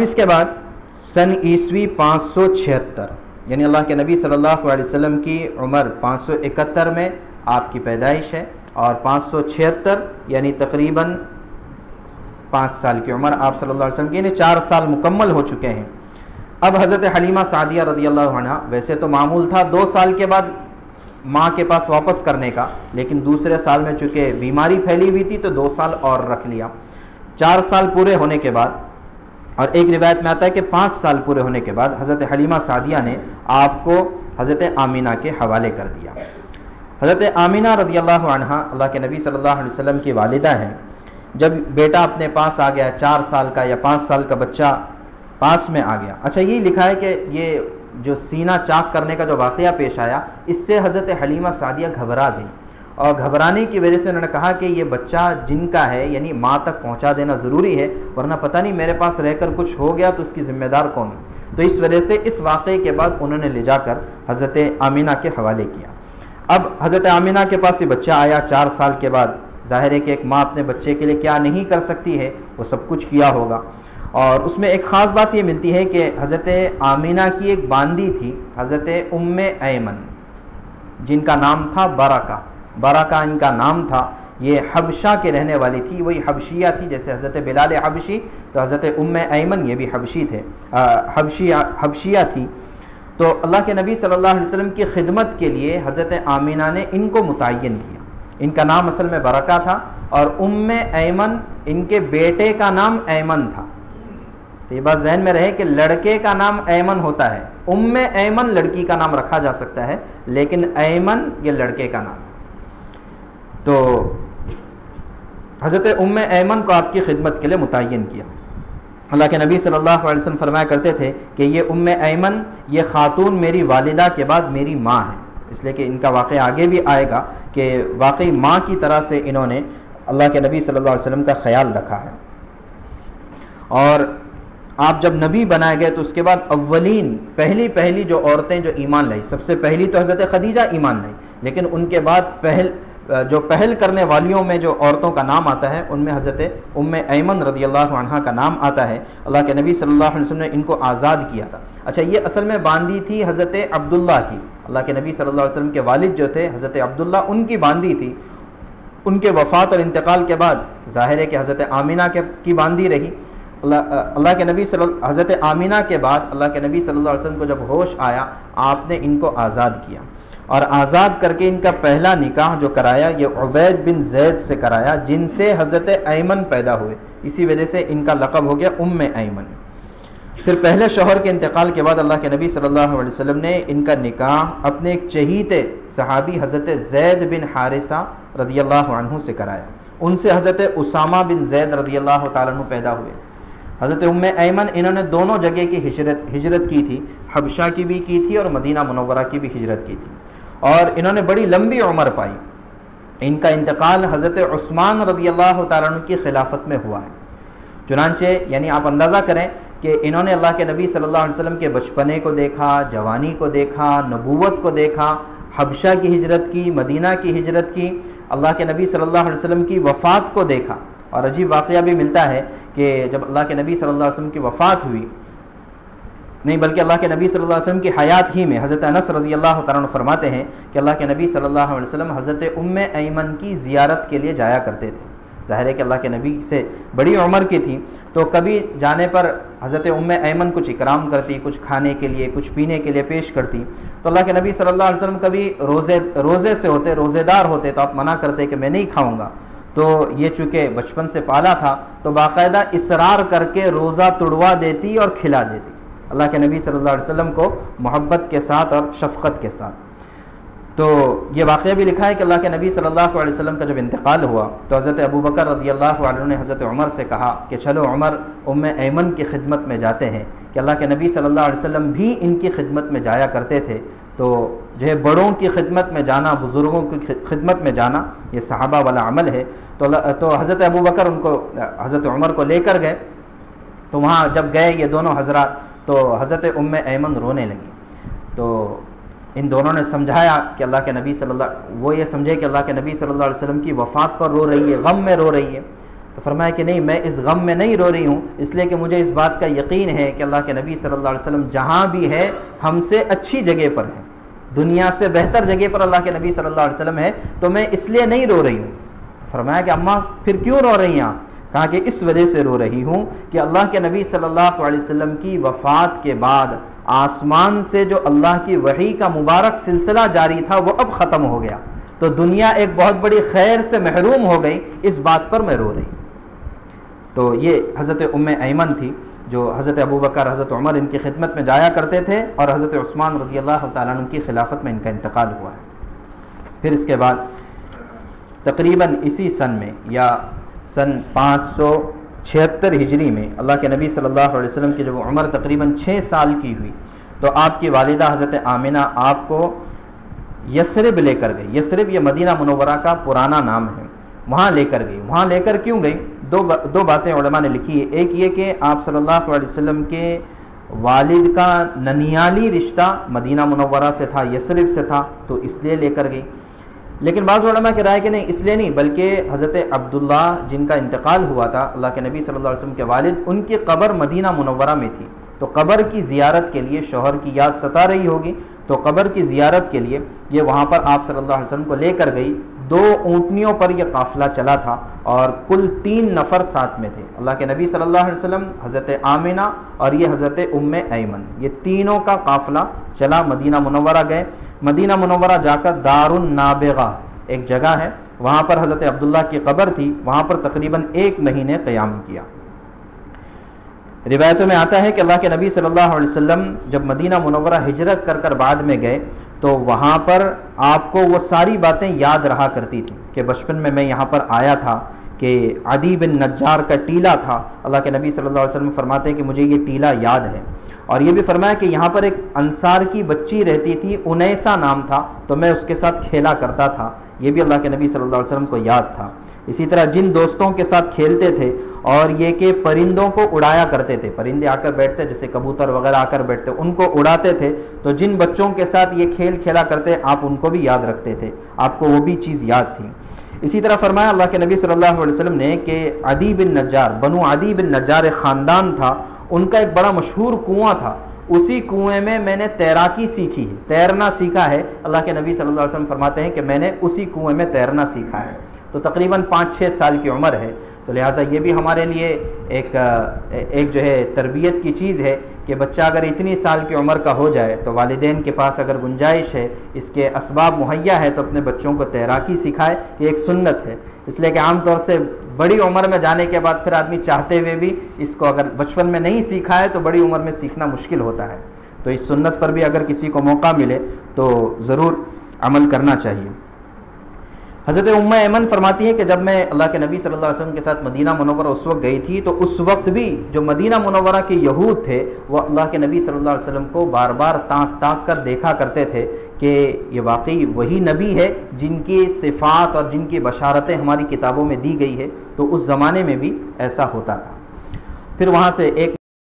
اس کے بعد سن عیسوی 576 یعنی اللہ کے نبی صلی اللہ علیہ وسلم کی عمر 571 میں آپ کی پیدائش ہے، اور 576 یعنی تقریباً 5 سال کی عمر آپ صلی اللہ علیہ وسلم کی، یعنی 4 سال مکمل ہو چکے ہیں۔ اب حضرت حلیمہ سعدیہ رضی اللہ عنہ، ویسے تو معمول تھا 2 سال کے بعد ماں کے پاس واپس کرنے کا، لیکن دوسرے سال میں چونکہ بیماری پھیلی ہوئی تھی تو 2 سال اور رکھ لیا۔ 4 سال پورے ہونے کے بعد، اور ایک روایت میں آتا ہے کہ 5 سال پورے ہونے کے بعد حضرت حلیمہ سعدیہ نے آپ کو حضرت آمینہ کے حوالے کر دیا۔ حضرت آمینہ رضی اللہ عنہ اللہ کے نبی صلی اللہ علیہ وسلم کی والدہ ہیں۔ جب بیٹا اپنے پاس آ گیا، 4 سال کا یا 5 سال کا بچہ پاس میں آ گیا، اچھا یہی لکھا ہے کہ یہ جو سینہ چاک کرنے کا جو واقعہ پیش آیا، اس سے حضرت حلیمہ سعدیہ گھبرا گئی، اور گھبرانے کی وجہ سے انہوں نے کہا کہ یہ بچہ جن کا ہے یعنی ماں تک پہنچا دینا ضروری ہے، ورنہ پتہ نہیں میرے پاس رہ کر کچھ ہو گیا تو اس کی ذمہ دار کون ہے۔ تو اس وجہ سے اس واقعے کے بعد انہوں نے لے جا کر حضرت آمینہ کے حوالے کیا۔ اب حضرت آمینہ کے پاس یہ بچہ آیا 4 سال کے بعد، ظاہر ہے کہ ایک ماں اپنے بچے کے لیے کیا نہیں کر سکتی ہے، وہ سب کچھ کیا ہوگا۔ اور اس میں ایک خاص بات یہ ملتی ہے کہ حضرت آمینہ کی ایک باندی تھی، حضرت ام ایمن، جن کا نام تھا برکہ ان کا نام تھا۔ یہ حبشہ کے رہنے والی تھی، وہی حبشیہ تھی، جیسے حضرت بلال حبشی تو حضرت ام ایمن یہ بھی حبشی تھے، حبشیہ تھی۔ تو اللہ کے نبی صلی اللہ علیہ وسلم کی خدمت کے لیے حضرت آمینہ نے ان کو متعین کیا۔ ان کا نام اصل میں برکہ تھا، اور ام ایمن ان کے بیٹے کا نام ایمن تھا۔ تو یہ بات ذہن میں رہے کہ لڑکے کا نام ایمن ہوتا ہے، ام ایمن لڑکی کا نام رکھا جا سکتا ہے، لیکن ایمن یہ لڑکے کا نام ہے۔ تو حضرت ام ایمن کو آپ کی خدمت کے لیے متعین کیا۔ اللہ کے نبی صلی اللہ علیہ وسلم فرمایا کرتے تھے کہ یہ ام ایمن، یہ خاتون میری والدہ کے بعد میری ماں ہے، اس لیے کہ ان کا واقعہ آگے بھی آئے گا کہ واقعی ماں کی طرح سے انہوں نے اللہ کے نبی صلی اللہ علیہ وسلم کا خیال رکھا ہے۔ اور آپ جب نبی بنائے گئے تو اس کے بعد اولین پہلی جو عورتیں جو ایمان لائی، سب سے پہلی تو حضرت خدیجہ ایمان لائی، لیکن ان کے بعد پہل کرنے والیوں میں جو عورتوں کا نام آتا ہے ان میں حضرت ام ایمن رضی اللہ عنہا کا نام آتا ہے۔ اللہ کے نبی صلی اللہ علیہ وسلم نے ان کو آزاد کیا تھا۔ اچھا یہ اصل میں باندی تھی حضرت عبداللہ کی، اللہ کے نبی صلی اللہ علیہ وسلم کے والد جو تھے حضرت عبداللہ، ان کی باندی تھی۔ ان کے وفات اور انتقال کے بعد ظاہر ہے کہ حضرت آمینہ کی باندی رہی۔ اللہ کے نبی حضرت آمینہ کے بعد اللہ کے نبی صلی اللہ علیہ وسلم کو جب ہوش آیا، آپ نے ان کو آزاد کیا، اور آزاد کر کے ان کا پہلا نکاح جو کرایا یہ عبید بن زید سے کرایا، جن سے حضرت ایمن پیدا ہوئے، اسی وجہ سے ان کا لقب ہو گیا ام ایمن۔ پھر پہلے شوہر کے انتقال کے بعد اللہ کے نبی صلی اللہ علیہ وسلم نے ان کا نکاح اپنے ایک چہیتے صحابی حضرت زید بن حارثہ رضی اللہ عنہ سے کرایا، ان سے حضرت اسامہ بن زید رضی اللہ تعالیٰ عنہ پیدا ہوئے۔ حضرت ام ایمن انہوں نے دونوں جگہ کی ہجرت کی تھی، حبشہ کی بھی کی تھی اور مدینہ منورہ کی بھی ہجرت کی تھی، اور انہوں نے بڑی لمبی عمر پائی۔ ان کا انتقال حضرت عثمان رضی اللہ تعالیٰ عنہ کی خلافت میں ہوا ہے۔ چنانچہ یعنی آپ اندازہ کریں کہ انہوں نے اللہ کے نبی صلی اللہ علیہ وسلم کے بچپنے کو دیکھا، جوانی کو دیکھا، نبوت کو دیکھا، حبشہ کی ہجرت کی، مدینہ کی ہجرت کی، اللہ کے نبی صلی اللہ علیہ وسلم کی وفات کو دیکھا۔ اور عجیب واقعہ بھی ملتا ہے کہ جب اللہ کے نبی صلی اللہ علیہ وسلم کی وفات ہوئی، نہیں بلکہ اللہ کے نبی صلی اللہ علیہ وسلم کی حیات ہی میں حضرت انس رضی اللہ تعالیٰ عنہ فرماتے ہیں کہ اللہ کے نبی صلی اللہ علیہ وسلم حضرت ام ایمن کی زیارت کے لیے جایا کرتے تھے۔ ظاہر ہے کہ اللہ کے نبی سے بڑی عمر کی تھی، تو کبھی جانے پر حضرت ام ایمن کچھ اکرام کرتی، کچھ کھانے کے لیے، کچھ پینے کے لیے پیش کرتی۔ تو اللہ کے نبی صلی اللہ علیہ وسلم کبھی روزے سے ہوتے، روزے دار ہوتے، تو آپ منع کرتے کہ میں نہیں کھاؤں گا۔ تو یہ چونکہ بچپن سے پالا تھا تو باقاعدہ اصرار کر کے روزہ توڑوا دیتی اور کھلا دیتی اللہ کے نبی صلی اللہ علیہ وسلم کو محبت کے ساتھ اور شفقت کے ساتھ۔ تو یہ واقعہ بھی لکھا ہے کہ اللہ کے نبی صلی اللہ علیہ وسلم کا جب انتقال ہوا تو حضرت ابو بکر رضی اللہ عنہ نے حضرت عمر سے کہا کہ چلو عمر ام ایمن کی خدمت میں جاتے ہیں، کہ اللہ کے نبی صلی اللہ علیہ وسلم بھی ان کی خدمت میں جایا کرتے تھے۔ تو جو ہے بڑوں کی خدمت میں جانا، بزرگوں کی خدمت میں جانا، یہ صحابہ والا عمل ہے۔ تو حضرت ابو بکر ان کو حضرت عمر کو لے کر گئے، تو وہاں جب گئے یہ دونوں حضرات تو حضرت ام ایمن رونے لگی۔ تو ان دونوں نے سمجھایا کہ اللہ کے نبی وہ یہ سمجھے کہ اللہ کے نبی صلی اللہ علیہ وسلم کی وفات پر رو رہی ہے، غم میں رو رہی ہے۔ تو فرمایا کہ نہیں، میں اس غم میں نہیں رو رہی ہوں، اس لیے کہ مجھے اس بات کا یقین ہے کہ اللہ کے نبی صلی اللہ علیہ وسلم جہاں بھی ہے ہم سے اچھی جگہ پر ہے، دنیا سے بہتر جگہ پر اللہ کے نبی صلی اللہ علیہ وسلم ہے، تو میں اس لیے نہیں رو رہی ہوں۔ فرمایا کہ اماں پھر کیوں رو رہی ہیں آپ؟ کہا کہ اس وجہ سے رو رہی ہوں کہ اللہ کے نبی صلی اللہ علیہ وسلم کی وفات کے بعد آسمان سے جو اللہ کی وحی کا مبارک سلسلہ جاری تھا وہ اب ختم ہو گیا، تو دنیا ایک بہت بڑی خیر سے محروم ہو گئی، اس بات پر میں رو رہی ہوں۔ تو یہ حضرت ام ایمن تھی جو حضرت ابوبکر، حضرت عمر ان کی خدمت میں جایا کرتے تھے، اور حضرت عثمان رضی اللہ تعالیٰ عنہ کی خلافت میں ان کا انتقال ہوا ہے۔ پھر اس کے بعد تقریباً اسی سن میں یا سن 576 ہجری میں اللہ کے نبی صلی اللہ علیہ وسلم کی جب عمر تقریباً 6 سال کی ہوئی تو آپ کی والدہ حضرت آمنہ آپ کو یثرب لے کر گئی۔ یثرب یہ مدینہ منورہ کا پرانا نام ہے، وہاں لے کر گئی۔ وہاں لے کر کیوں گئی؟ دو باتیں علماء نے لکھی ہے۔ ایک یہ کہ آپ صلی اللہ علیہ وسلم کے والد کا ننیالی رشتہ مدینہ منورہ سے تھا، یثرب سے تھا، تو اس لیے لے کر گئی۔ لیکن بعض علماء کی رائے کہ نہیں، اس لیے نہیں، بلکہ حضرت عبداللہ جن کا انتقال ہوا تھا اللہ کے نبی صلی اللہ علیہ وسلم کے والد، ان کی قبر مدینہ منورہ میں تھی، تو قبر کی زیارت کے لیے شوہر کی یاد ستا رہی ہوگی، تو قبر کی زیارت کے لیے یہ وہاں پر آپ صلی اللہ علیہ وسلم کو لے کر گئی۔ 2 اونٹنیوں پر یہ قافلہ چلا تھا اور کل 3 نفر ساتھ میں تھے، اللہ کے نبی صلی اللہ علیہ وسلم، حضرت آمنہ اور یہ حضرت ام ایمن، یہ تینوں کا قافلہ چلا، مدینہ منورہ گئے۔ مدینہ منورہ جا کر دار النابغہ ایک جگہ ہے، وہاں پر حضرت عبداللہ کی قبر تھی، وہاں پر تقریباً 1 مہینے قیام کیا۔ روایتوں میں آتا ہے کہ اللہ کے نبی صلی اللہ علیہ وسلم جب مدینہ منورہ ہجرت کر بعد میں گئے تو وہاں پر آپ کو وہ ساری باتیں یاد رہا کرتی تھیں کہ بچپن میں یہاں پر آیا تھا، کہ عدی بن نجار کا ٹیلہ تھا، اللہ کے نبی صلی اللہ علیہ وسلم فرماتے ہیں کہ مجھے یہ ٹیلہ یاد ہے، اور یہ بھی فرمایا کہ یہاں پر ایک انصار کی بچی رہتی تھی، انیسہ نام تھا، تو میں اس کے ساتھ کھیلا کرتا تھا، یہ بھی اللہ کے نبی صلی اللہ علیہ وسلم کو یاد تھا۔ اسی طرح جن دوستوں کے ساتھ کھیلتے تھے اور یہ کہ پرندوں کو اڑایا کرتے تھے، پرندے آ کر بیٹھتے جیسے کبوتر وغیرہ آ کر بیٹھتے، ان کو اڑاتے تھے، تو جن بچوں کے ساتھ یہ کھیل کھیلا کرتے آپ ان کو بھی یاد رکھتے تھے، آپ کو وہ بھی چیز یاد تھی۔ اسی طرح فرمایا اللہ کے نبی صلی اللہ علیہ وسلم نے کہ عدی بن نجار، بنو عدی بن نجار ایک خاندان تھا، ان کا ایک بڑا مشہور کنواں تھا، اسی کنویں میں نے تیراکی سیکھی ہے، تیرنا سیکھا ہے، اللہ کے نبی صلی اللہ علیہ وسلم فرماتے ہیں کہ میں نے اسی کنویں میں تیرنا سیکھا ہے۔ تو تقریباً 5-6 سال کی عمر ہے، تو لہٰذا یہ بھی ہمارے لیے ایک جو ہے تربیت کی چیز ہے کہ بچہ اگر اتنی سال کی عمر کا ہو جائے تو والدین کے پاس اگر گنجائش ہے، اس کے اسباب مہیا ہے، تو اپنے بچوں کو تیراکی سکھائے، کہ ایک سنت ہے۔ اس لیے کہ عام طور سے بڑی عمر میں جانے کے بعد پھر آدمی چاہتے ہوئے بھی اس کو اگر بچپن میں نہیں سیکھا ہے تو بڑی عمر میں سیکھنا مشکل ہوتا ہے، تو اس سنت پر بھی اگر کسی کو موقع ملے تو ضرور عمل کرنا چاہیے۔ حضرت ام ایمن فرماتی ہے کہ جب میں اللہ کے نبی صلی اللہ علیہ وسلم کے ساتھ مدینہ منورہ اس وقت گئی تھی، تو اس وقت بھی جو مدینہ منورہ کے یہود تھے وہ اللہ کے نبی صلی اللہ علیہ وسلم کو بار بار تاک کر دیکھا کرتے تھے کہ یہ واقعی وہی نبی ہے جن کی صفات اور جن کی بشارتیں ہماری کتابوں میں دی گئی ہے، تو اس زمانے میں بھی ایسا ہوتا تھا۔ پھر وہاں سے ایک